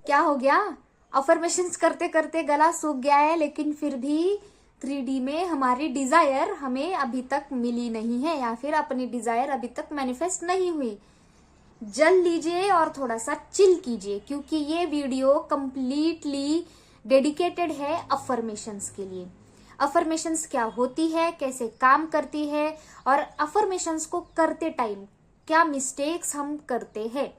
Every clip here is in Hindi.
क्या हो गया? अफर्मेशंस करते करते गला सूख गया है, लेकिन फिर भी 3D में हमारी डिजायर हमें अभी तक मिली नहीं है, या फिर अपनी डिजायर अभी तक मैनिफेस्ट नहीं हुई। जल लीजिए और थोड़ा सा चिल कीजिए, क्योंकि ये वीडियो कंप्लीटली डेडिकेटेड है अफर्मेशंस के लिए। अफर्मेशंस क्या होती है, कैसे काम करती है, और अफर्मेशंस को करते टाइम क्या मिस्टेक्स हम करते हैं,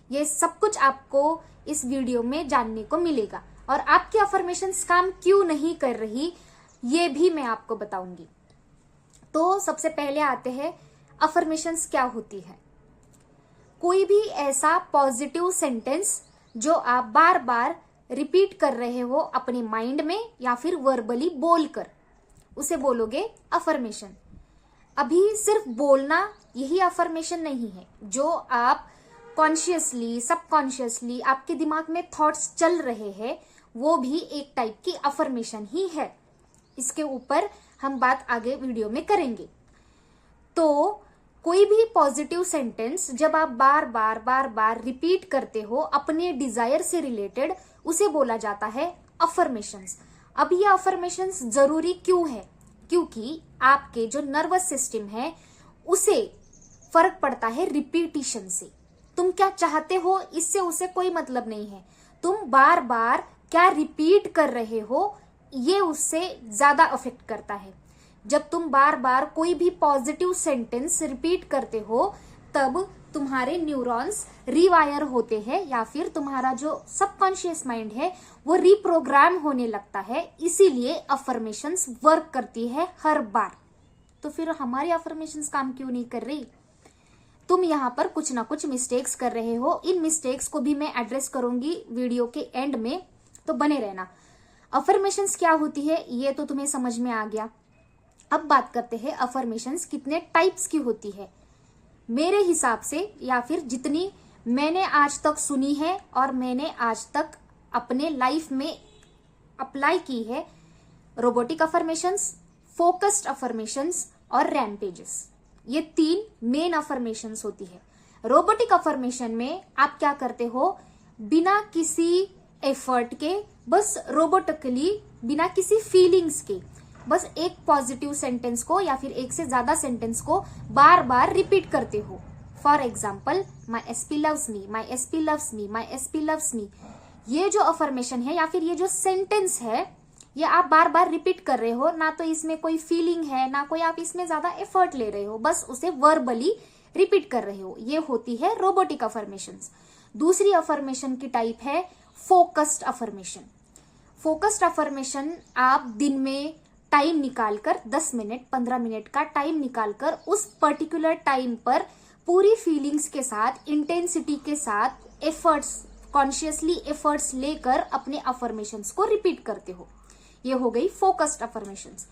ये सब कुछ आपको इस वीडियो में जानने को मिलेगा। और आपकी अफर्मेशंस काम क्यों नहीं कर रही, ये भी मैं आपको बताऊंगी। तो सबसे पहले आते हैं, अफर्मेशंस क्या होती है। कोई भी ऐसा पॉजिटिव सेंटेंस जो आप बार बार रिपीट कर रहे हो अपने माइंड में या फिर वर्बली बोलकर, उसे बोलोगे अफर्मेशन। अभी सिर्फ बोलना यही अफर्मेशन नहीं है। जो आप कॉन्शियसली, सबकॉन्शियसली आपके दिमाग में थॉट्स चल रहे हैं, वो भी एक टाइप की अफर्मेशन ही है। इसके ऊपर हम बात आगे वीडियो में करेंगे। तो कोई भी पॉजिटिव सेंटेंस जब आप बार बार रिपीट करते हो अपने डिजायर से रिलेटेड, उसे बोला जाता है अफर्मेशंस। अब ये अफर्मेशंस जरूरी क्यों है? क्योंकि आपके जो नर्वस सिस्टम है उसे फर्क पड़ता है रिपीटिशन से। तुम क्या चाहते हो इससे उसे कोई मतलब नहीं है। तुम बार बार क्या रिपीट कर रहे हो, ये उससे ज्यादा अफेक्ट करता है। जब तुम बार बार कोई भी पॉजिटिव सेंटेंस रिपीट करते हो, तब तुम्हारे न्यूरॉन्स रीवायर होते हैं, या फिर तुम्हारा जो सबकॉन्शियस माइंड है वो रीप्रोग्राम होने लगता है। इसीलिए अफर्मेशंस वर्क करती है हर बार। तो फिर हमारी अफर्मेशंस काम क्यों नहीं कर रही? तुम यहाँ पर कुछ ना कुछ मिस्टेक्स कर रहे हो। इन मिस्टेक्स को भी मैं एड्रेस करूंगी वीडियो के एंड में, तो बने रहना। अफर्मेशंस क्या होती है ये तो तुम्हें समझ में आ गया। अब बात करते हैं अफर्मेशंस कितने टाइप्स की होती है। मेरे हिसाब से, या फिर जितनी मैंने आज तक सुनी है और मैंने आज तक अपने लाइफ में अप्लाई की है, रोबोटिक अफर्मेशंस, फोकस्ड अफर्मेशंस और रैम्पेजेस, ये 3 मेन अफर्मेशंस होती है। रोबोटिक अफर्मेशन में आप क्या करते हो, बिना किसी एफर्ट के, बस रोबोटिकली, बिना किसी फीलिंग्स के, बस एक पॉजिटिव सेंटेंस को या फिर एक से ज्यादा सेंटेंस को बार बार रिपीट करते हो। For example, my SP loves me, my SP loves me, my SP loves me. ये जो अफर्मेशन है या फिर ये जो सेंटेंस है, ये आप बार बार रिपीट कर रहे हो। ना तो इसमें कोई फीलिंग है, ना कोई आप इसमें ज्यादा एफर्ट ले रहे हो, बस उसे वर्बली रिपीट कर रहे हो। ये होती है रोबोटिक अफर्मेशंस। दूसरी अफर्मेशन की टाइप है फोकस्ड अफर्मेशन। फोकस्ड अफर्मेशन आप दिन में टाइम निकालकर, 10 मिनट 15 मिनट का टाइम निकालकर, उस पर्टिकुलर टाइम पर पूरी फीलिंग्स के साथ, इंटेंसिटी के साथ, एफर्ट्स, कॉन्शियसली एफर्ट्स लेकर अपने अफर्मेशंस को रिपीट करते हो। ये हो गई फोकस्ड अफर्मेशंस।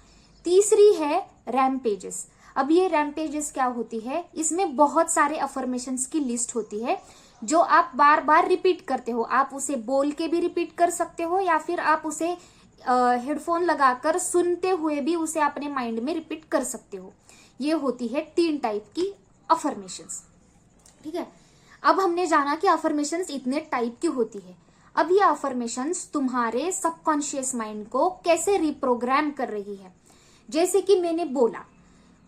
तीसरी है रैम्पेजेस। अब ये रैम्पेजेस क्या होती है, इसमें बहुत सारे अफर्मेशंस की लिस्ट होती है जो आप बार बार रिपीट करते हो। आप उसे बोल के भी रिपीट कर सकते हो, या फिर आप उसे हेडफोन लगाकर सुनते हुए भी उसे अपने माइंड में रिपीट कर सकते हो। ये होती है 3 टाइप की अफर्मेशंस। ठीक है, अब हमने जाना कि अफर्मेशंस इतने टाइप की होती है। अब ये अफर्मेशंस तुम्हारे सबकॉन्शियस माइंड को कैसे रिप्रोग्राम कर रही है। जैसे कि मैंने बोला,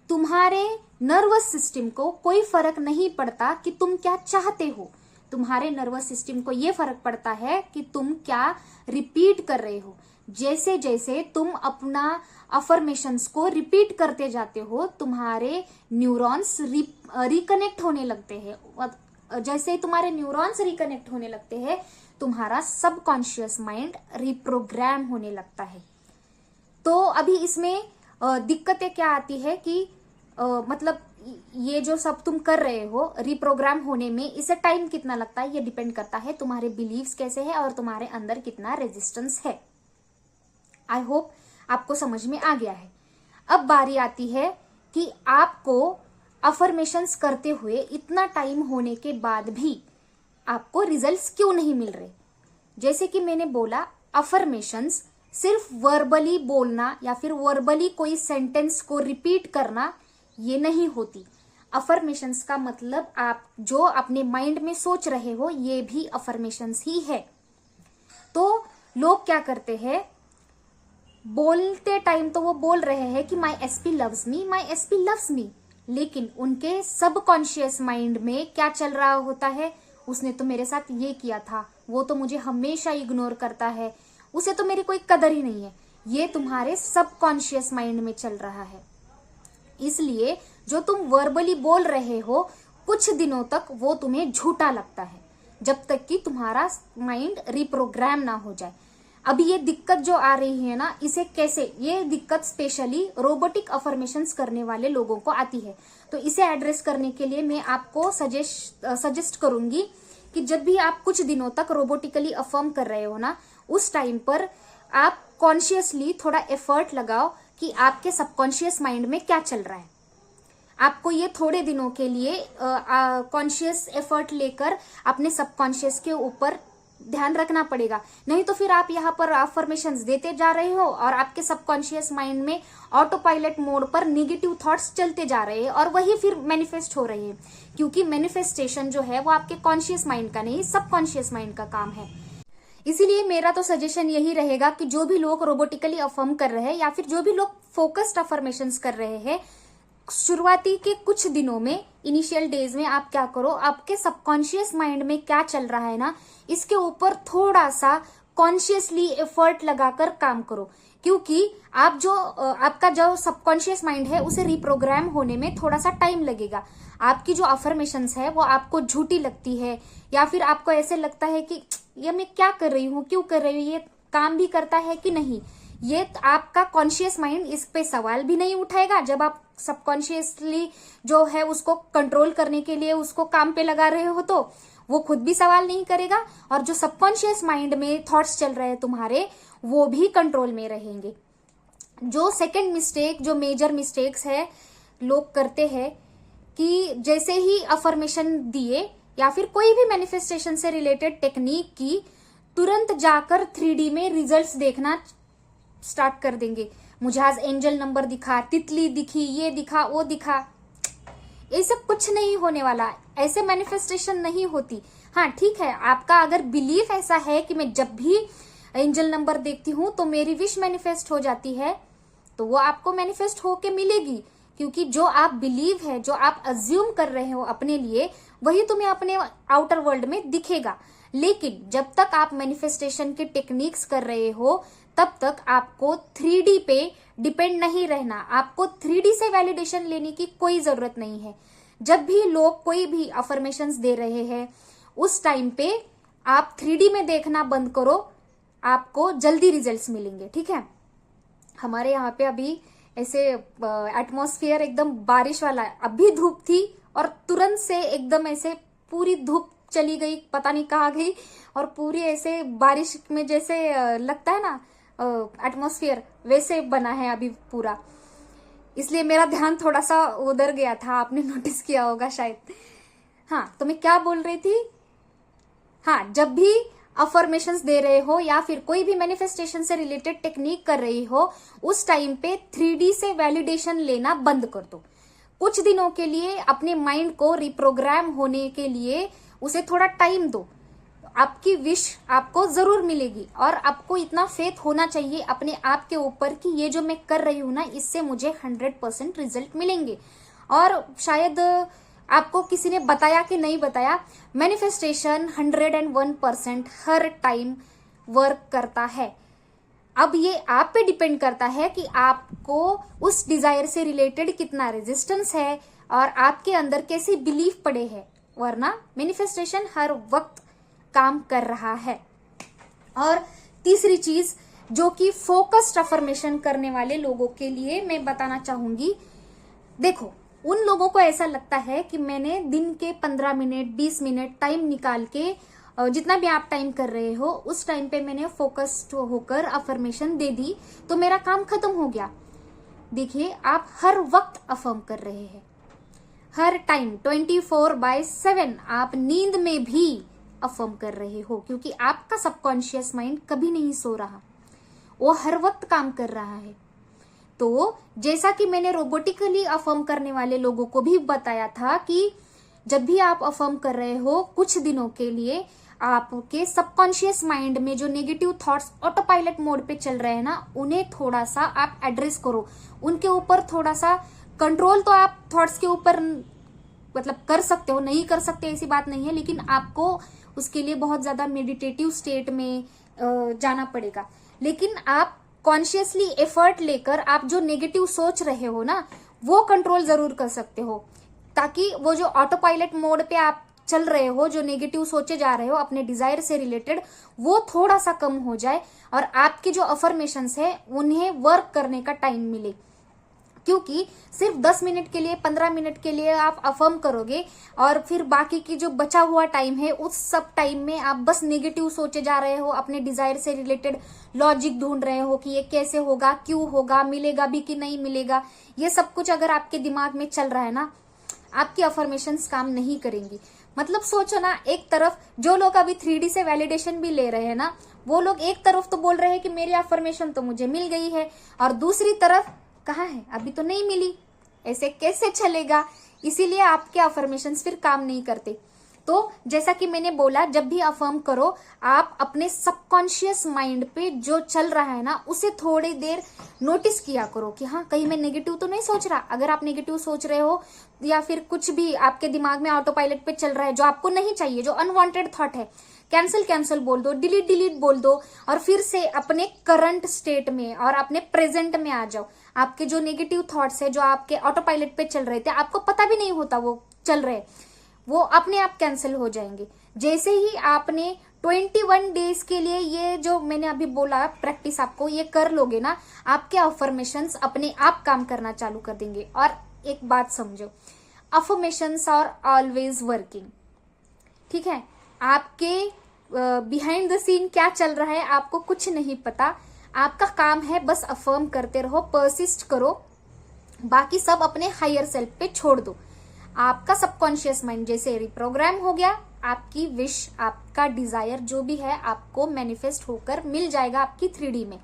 तुम्हारे नर्वस सिस्टम को कोई फर्क नहीं पड़ता कि तुम क्या चाहते हो। तुम्हारे नर्वस सिस्टम को यह फर्क पड़ता है कि तुम क्या रिपीट कर रहे हो। जैसे जैसे तुम अपना अफर्मेशंस को रिपीट करते जाते हो, तुम्हारे न्यूरॉन्स रिकनेक्ट होने लगते हैं। जैसे ही तुम्हारे न्यूरॉन्स रिकनेक्ट होने लगते हैं, तुम्हारा सबकॉन्शियस माइंड रिप्रोग्राम होने लगता है। तो अभी इसमें दिक्कतें क्या आती है कि मतलब ये जो सब तुम कर रहे हो रिप्रोग्राम होने में, इसे टाइम कितना लगता है, ये डिपेंड करता है तुम्हारे बिलीव्स कैसे है और तुम्हारे अंदर कितना रेजिस्टेंस है। आई होप आपको समझ में आ गया है। अब बारी आती है कि आपको अफर्मेशंस करते हुए इतना टाइम होने के बाद भी आपको रिजल्ट्स क्यों नहीं मिल रहे। जैसे कि मैंने बोला, अफर्मेशंस सिर्फ वर्बली बोलना या फिर वर्बली कोई सेंटेंस को रिपीट करना ये नहीं होती। अफर्मेशंस का मतलब आप जो अपने माइंड में सोच रहे हो, ये भी अफर्मेशंस ही है। तो लोग क्या करते हैं, बोलते टाइम तो वो बोल रहे हैं कि माई एसपी लव्स मी, माई एसपी लव्स मी, लेकिन उनके सबकॉन्शियस माइंड में क्या चल रहा होता है, उसने तो मेरे साथ ये किया था, वो तो मुझे हमेशा इग्नोर करता है, उसे तो मेरी कोई कदर ही नहीं है। ये तुम्हारे सबकॉन्शियस माइंड में चल रहा है। इसलिए जो तुम वर्बली बोल रहे हो कुछ दिनों तक वो तुम्हें झूठा लगता है, जब तक कि तुम्हारा माइंड रिप्रोग्राम ना हो जाए। अभी ये दिक्कत जो आ रही है ना, इसे कैसे, ये दिक्कत स्पेशली रोबोटिक अफर्मेशंस करने वाले लोगों को आती है। तो इसे एड्रेस करने के लिए मैं आपको सजेस्ट करूंगी कि जब भी आप कुछ दिनों तक रोबोटिकली अफर्म कर रहे हो ना, उस टाइम पर आप कॉन्शियसली थोड़ा एफर्ट लगाओ कि आपके सबकॉन्शियस माइंड में क्या चल रहा है। आपको ये थोड़े दिनों के लिए कॉन्शियस एफर्ट लेकर अपने सबकॉन्शियस के ऊपर ध्यान रखना पड़ेगा, नहीं तो फिर आप यहाँ पर अफर्मेशंस देते जा रहे हो और आपके सबकॉन्शियस माइंड में ऑटो पायलट मोड पर नेगेटिव थॉट्स चलते जा रहे हैं और वही फिर मैनिफेस्ट हो रहे हैं, क्योंकि मैनिफेस्टेशन जो है वो आपके कॉन्शियस माइंड का नहीं, सबकॉन्शियस माइंड का काम है। इसीलिए मेरा तो सजेशन यही रहेगा कि जो भी लोग रोबोटिकली अफर्म कर रहे हैं या फिर जो भी लोग फोकस्ड अफर्मेशंस कर रहे हैं, शुरुआती के कुछ दिनों में, इनिशियल डेज में आप क्या करो, आपके सबकॉन्शियस माइंड में क्या चल रहा है ना, इसके ऊपर थोड़ा सा कॉन्शियसली एफर्ट लगाकर काम करो, क्योंकि आप जो आपका जो सबकॉन्शियस माइंड है उसे रिप्रोग्राम होने में थोड़ा सा टाइम लगेगा। आपकी जो अफर्मेशंस है वो आपको झूठी लगती है या फिर आपको ऐसे लगता है कि ये मैं क्या कर रही हूँ, क्यों कर रही हूँ, ये काम भी करता है कि नहीं, ये आपका कॉन्शियस माइंड इस पे सवाल भी नहीं उठाएगा। जब आप सबकॉन्शियसली जो है उसको कंट्रोल करने के लिए उसको काम पे लगा रहे हो तो वो खुद भी सवाल नहीं करेगा, और जो सबकॉन्शियस माइंड में थॉट्स चल रहे हैं तुम्हारे, वो भी कंट्रोल में रहेंगे। जो सेकंड मिस्टेक, जो मेजर मिस्टेक्स है लोग करते हैं कि जैसे ही अफर्मेशन दिए या फिर कोई भी मैनिफेस्टेशन से रिलेटेड टेक्निक की, तुरंत जाकर 3D में रिजल्ट्स देखना स्टार्ट कर देंगे। मुझे आज एंजल नंबर दिखा, तितली दिखी, ये दिखा, वो दिखा। ये सब कुछ नहीं होने वाला, ऐसे मैनिफेस्टेशन नहीं होती। हाँ ठीक है, आपका अगर बिलीफ ऐसा है कि मैं जब भी एंजल नंबर देखती हूँ तो मेरी विश मैनिफेस्ट हो जाती है, तो वो आपको मैनिफेस्ट होके मिलेगी, क्योंकि जो आप बिलीव है, जो आप अज्यूम कर रहे हो अपने लिए, वही तुम्हें अपने आउटर वर्ल्ड में दिखेगा। लेकिन जब तक आप मैनिफेस्टेशन के टेक्निक्स कर रहे हो तब तक आपको 3D पे डिपेंड नहीं रहना, आपको 3D से वैलिडेशन लेने की कोई जरूरत नहीं है। जब भी लोग कोई भी अफर्मेशंस दे रहे हैं उस टाइम पे आप 3D में देखना बंद करो, आपको जल्दी रिजल्ट्स मिलेंगे। ठीक है, हमारे यहाँ पे अभी ऐसे एटमॉस्फेयर एकदम बारिश वाला है, अभी धूप थी और तुरंत से एकदम ऐसे पूरी धूप चली गई, पता नहीं कहाँ गई, और पूरी ऐसे बारिश में जैसे लगता है ना एटमॉस्फेयर, वैसे बना है अभी पूरा। इसलिए मेरा ध्यान थोड़ा सा उधर गया था, आपने नोटिस किया होगा शायद। हाँ, तो मैं क्या बोल रही थी, हाँ, जब भी अफर्मेशंस दे रहे हो या फिर कोई भी मैनिफेस्टेशन से रिलेटेड टेक्निक कर रही हो, उस टाइम पे 3D से वैलिडेशन लेना बंद कर दो। कुछ दिनों के लिए अपने माइंड को रिप्रोग्राम होने के लिए उसे थोड़ा टाइम दो, आपकी विश आपको जरूर मिलेगी। और आपको इतना फेथ होना चाहिए अपने आप के ऊपर कि ये जो मैं कर रही हूं ना, इससे मुझे 100% रिजल्ट मिलेंगे। और शायद आपको किसी ने बताया कि नहीं बताया, मैनिफेस्टेशन 101% हर टाइम वर्क करता है। अब ये आप पे डिपेंड करता है कि आपको उस डिजायर से रिलेटेड कितना रेजिस्टेंस है और आपके अंदर कैसी बिलीफ पड़े हैं, वरना मैनिफेस्टेशन हर वक्त काम कर रहा है। और तीसरी चीज जो कि फोकस्ड अफर्मेशन करने वाले लोगों के लिए मैं बताना चाहूंगी, देखो, उन लोगों को ऐसा लगता है कि मैंने दिन के 15 मिनट 20 मिनट टाइम निकाल के, जितना भी आप टाइम कर रहे हो उस टाइम पे मैंने फोकस्ड होकर अफर्मेशन दे दी तो मेरा काम खत्म हो गया। देखिए, आप हर वक्त अफर्म कर रहे हैं, हर टाइम 24/7 आप नींद में भी अफर्म कर रहे हो, क्योंकि आपका सबकॉन्शियस माइंड कभी नहीं सो रहा, वो हर वक्त काम कर रहा है। तो जैसा कि मैंने रोबोटिकली अफर्म करने वाले लोगों को भी बताया था कि जब भी आप अफर्म कर रहे हो कुछ दिनों के लिए आपके सबकॉन्शियस माइंड में जो negative thoughts auto pilot mode पे चल रहे हैं ना, उन्हें थोड़ा सा आप एड्रेस करो, उनके ऊपर थोड़ा सा कंट्रोल। तो आप थॉट्स के ऊपर मतलब कर सकते हो, नहीं कर सकते ऐसी बात नहीं है, लेकिन आपको उसके लिए बहुत ज्यादा मेडिटेटिव स्टेट में जाना पड़ेगा। लेकिन आप कॉन्शियसली एफर्ट लेकर आप जो नेगेटिव सोच रहे हो ना, वो कंट्रोल जरूर कर सकते हो, ताकि वो जो ऑटो पायलट मोड पे आप चल रहे हो, जो नेगेटिव सोचे जा रहे हो अपने डिजायर से रिलेटेड, वो थोड़ा सा कम हो जाए और आपके जो अफर्मेशंस है उन्हें वर्क करने का टाइम मिले। क्योंकि सिर्फ 10 मिनट के लिए, 15 मिनट के लिए आप अफर्म करोगे और फिर बाकी की जो बचा हुआ टाइम है उस सब टाइम में आप बस नेगेटिव सोचे जा रहे हो, अपने डिजायर से रिलेटेड लॉजिक ढूंढ रहे हो कि ये कैसे होगा, क्यों होगा, मिलेगा भी कि नहीं मिलेगा। ये सब कुछ अगर आपके दिमाग में चल रहा है ना, आपकी अफर्मेशंस काम नहीं करेंगी। मतलब सोचो ना, एक तरफ जो लोग अभी 3D से वैलिडेशन भी ले रहे हैं ना, वो लोग एक तरफ तो बोल रहे हैं कि मेरी अफर्मेशन तो मुझे मिल गई है, और दूसरी तरफ कहाँ है, अभी तो नहीं मिली, ऐसे कैसे चलेगा। इसीलिए आपके अफर्मेशंस फिर काम नहीं करते। तो जैसा कि मैंने बोला, जब भी अफर्म करो, आप अपने सबकॉन्शियस माइंड पे जो चल रहा है ना, उसे थोड़ी देर नोटिस किया करो कि हाँ, कहीं मैं नेगेटिव तो नहीं सोच रहा। अगर आप नेगेटिव सोच रहे हो या फिर कुछ भी आपके दिमाग में ऑटो पायलट पे चल रहा है जो आपको नहीं चाहिए, जो अनवांटेड थॉट है, कैंसिल बोल दो, डिलीट बोल दो, और फिर से अपने करंट स्टेट में और अपने प्रेजेंट में आ जाओ। आपके जो नेगेटिव थॉट्स है, जो आपके ऑटो पायलट पे चल रहे थे, आपको पता भी नहीं होता वो चल रहे, वो अपने आप कैंसिल हो जाएंगे। जैसे ही आपने 21 डेज के लिए ये जो मैंने अभी बोला प्रैक्टिस आपको ये कर लोगे ना, आपके अफर्मेशंस अपने आप काम करना चालू कर देंगे। और एक बात समझो, अफर्मेशंस आर ऑलवेज वर्किंग, ठीक है। आपके बिहाइंड द सीन क्या चल रहा है आपको कुछ नहीं पता। आपका काम है बस अफर्म करते रहो, परसिस्ट करो, बाकी सब अपने हायर सेल्फ पे छोड़ दो। आपका सबकॉन्शियस माइंड जैसे रिप्रोग्राम हो गया, आपकी विश, आपका डिजायर जो भी है आपको मैनिफेस्ट होकर मिल जाएगा आपकी 3D में।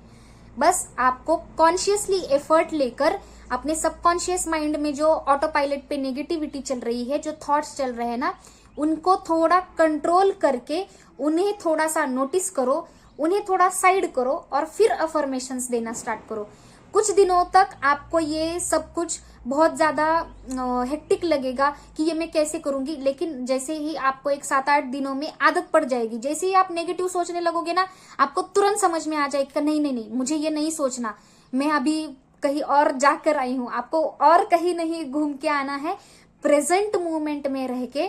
बस आपको कॉन्शियसली एफर्ट लेकर अपने सबकॉन्शियस माइंड में जो ऑटो पायलट पे नेगेटिविटी चल रही है, जो थॉट्स चल रहे हैं ना, उनको थोड़ा कंट्रोल करके उन्हें थोड़ा सा नोटिस करो, उन्हें थोड़ा साइड करो और फिर अफर्मेशंस देना स्टार्ट करो। कुछ दिनों तक आपको ये सब कुछ बहुत ज्यादा हेक्टिक लगेगा कि ये मैं कैसे करूंगी, लेकिन जैसे ही आपको एक 7-8 दिनों में आदत पड़ जाएगी, जैसे ही आप नेगेटिव सोचने लगोगे ना, आपको तुरंत समझ में आ जाएगा नहीं नहीं नहीं, मुझे ये नहीं सोचना, मैं अभी कहीं और जाकर आई हूं। आपको और कहीं नहीं घूम के आना है, प्रेजेंट मोमेंट में रह के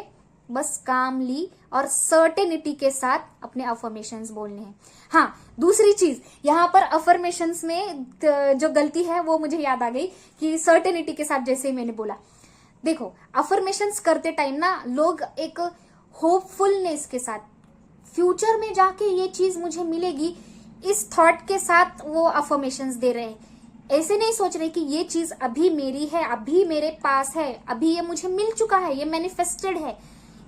बस कामली और सर्टेनिटी के साथ अपने अफर्मेशंस बोलने हैं। हाँ, दूसरी चीज यहाँ पर अफर्मेशंस में जो गलती है वो मुझे याद आ गई कि सर्टेनिटी के साथ, जैसे ही मैंने बोला, देखो अफर्मेशंस करते टाइम ना लोग एक होपफुलनेस के साथ, फ्यूचर में जाके ये चीज मुझे मिलेगी, इस थॉट के साथ वो अफर्मेशंस दे रहे हैं। ऐसे नहीं सोच रहे कि ये चीज अभी मेरी है, अभी मेरे पास है, अभी ये मुझे मिल चुका है, ये मैनिफेस्टेड है।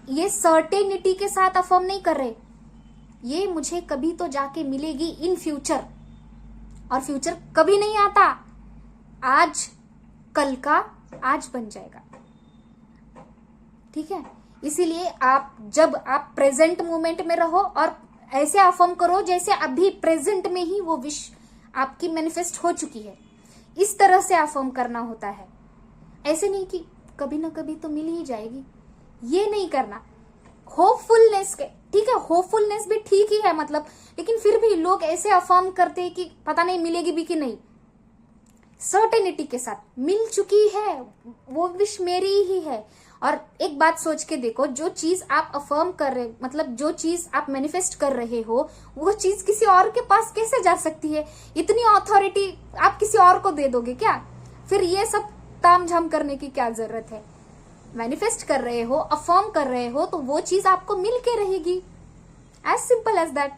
ये सर्टेनिटी के साथ अफर्म नहीं कर रहे, ये मुझे कभी तो जाके मिलेगी इन फ्यूचर, और फ्यूचर कभी नहीं आता, आज कल का आज बन जाएगा, ठीक है। इसीलिए आप जब आप प्रेजेंट मोमेंट में रहो और ऐसे अफर्म करो जैसे अभी प्रेजेंट में ही वो विश आपकी मैनिफेस्ट हो चुकी है, इस तरह से अफर्म करना होता है। ऐसे नहीं कि कभी ना कभी तो मिल ही जाएगी, ये नहीं करना। होपफुलनेस के, ठीक है, होपफुलनेस भी ठीक ही है मतलब, लेकिन फिर भी लोग ऐसे अफर्म करते हैं कि पता नहीं मिलेगी भी कि नहीं। सर्टेनिटी के साथ मिल चुकी है, वो विश मेरी ही है। और एक बात सोच के देखो, जो चीज आप अफर्म कर रहे, मतलब जो चीज आप मैनिफेस्ट कर रहे हो, वो चीज किसी और के पास कैसे जा सकती है? इतनी अथॉरिटी आप किसी और को दे दोगे क्या? फिर ये सब तामझाम करने की क्या जरूरत है? मैनिफेस्ट कर रहे हो, अफर्म कर रहे हो, तो वो चीज आपको मिल के रहेगी, एज सिंपल एज दैट।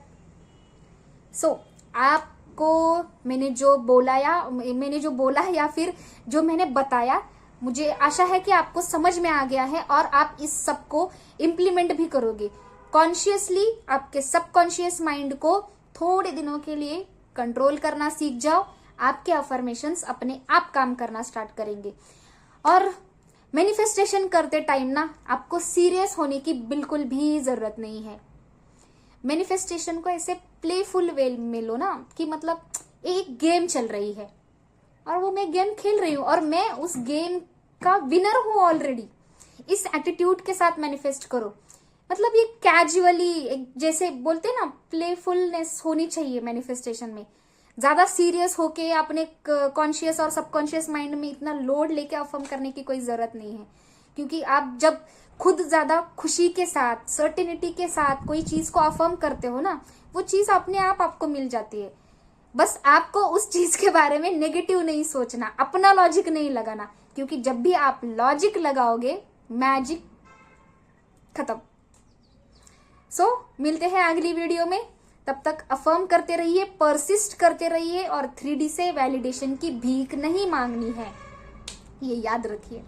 सो आपको मैंने जो बोला या फिर जो मैंने बताया, मुझे आशा है कि आपको समझ में आ गया है और आप इस सब को इम्प्लीमेंट भी करोगे। कॉन्शियसली आपके सबकॉन्शियस माइंड को थोड़े दिनों के लिए कंट्रोल करना सीख जाओ, आपके अफर्मेशंस अपने आप काम करना स्टार्ट करेंगे। और मैनिफेस्टेशन करते टाइम ना आपको सीरियस होने की बिल्कुल भी जरूरत नहीं है। मैनिफेस्टेशन को ऐसे प्लेफुल वे में लो ना, कि मतलब एक गेम चल रही है और वो मैं गेम खेल रही हूँ और मैं उस गेम का विनर हूँ ऑलरेडी। इस एटीट्यूड के साथ मैनिफेस्ट करो। मतलब ये कैजुअली, जैसे बोलते हैं ना, प्लेफुलनेस होनी चाहिए मैनिफेस्टेशन में। ज्यादा सीरियस होके अपने कॉन्शियस और सबकॉन्शियस माइंड में इतना लोड लेके अफर्म करने की कोई जरूरत नहीं है, क्योंकि आप जब खुद ज्यादा खुशी के साथ, सर्टेनिटी के साथ कोई चीज को अफर्म करते हो ना, वो चीज अपने आप आपको मिल जाती है। बस आपको उस चीज के बारे में नेगेटिव नहीं सोचना, अपना लॉजिक नहीं लगाना, क्योंकि जब भी आप लॉजिक लगाओगे मैजिक खत्म। सो मिलते हैं अगली वीडियो में, तब तक अफर्म करते रहिए, परसिस्ट करते रहिए और 3D से वैलिडेशन की भीख नहीं मांगनी है, ये याद रखिए।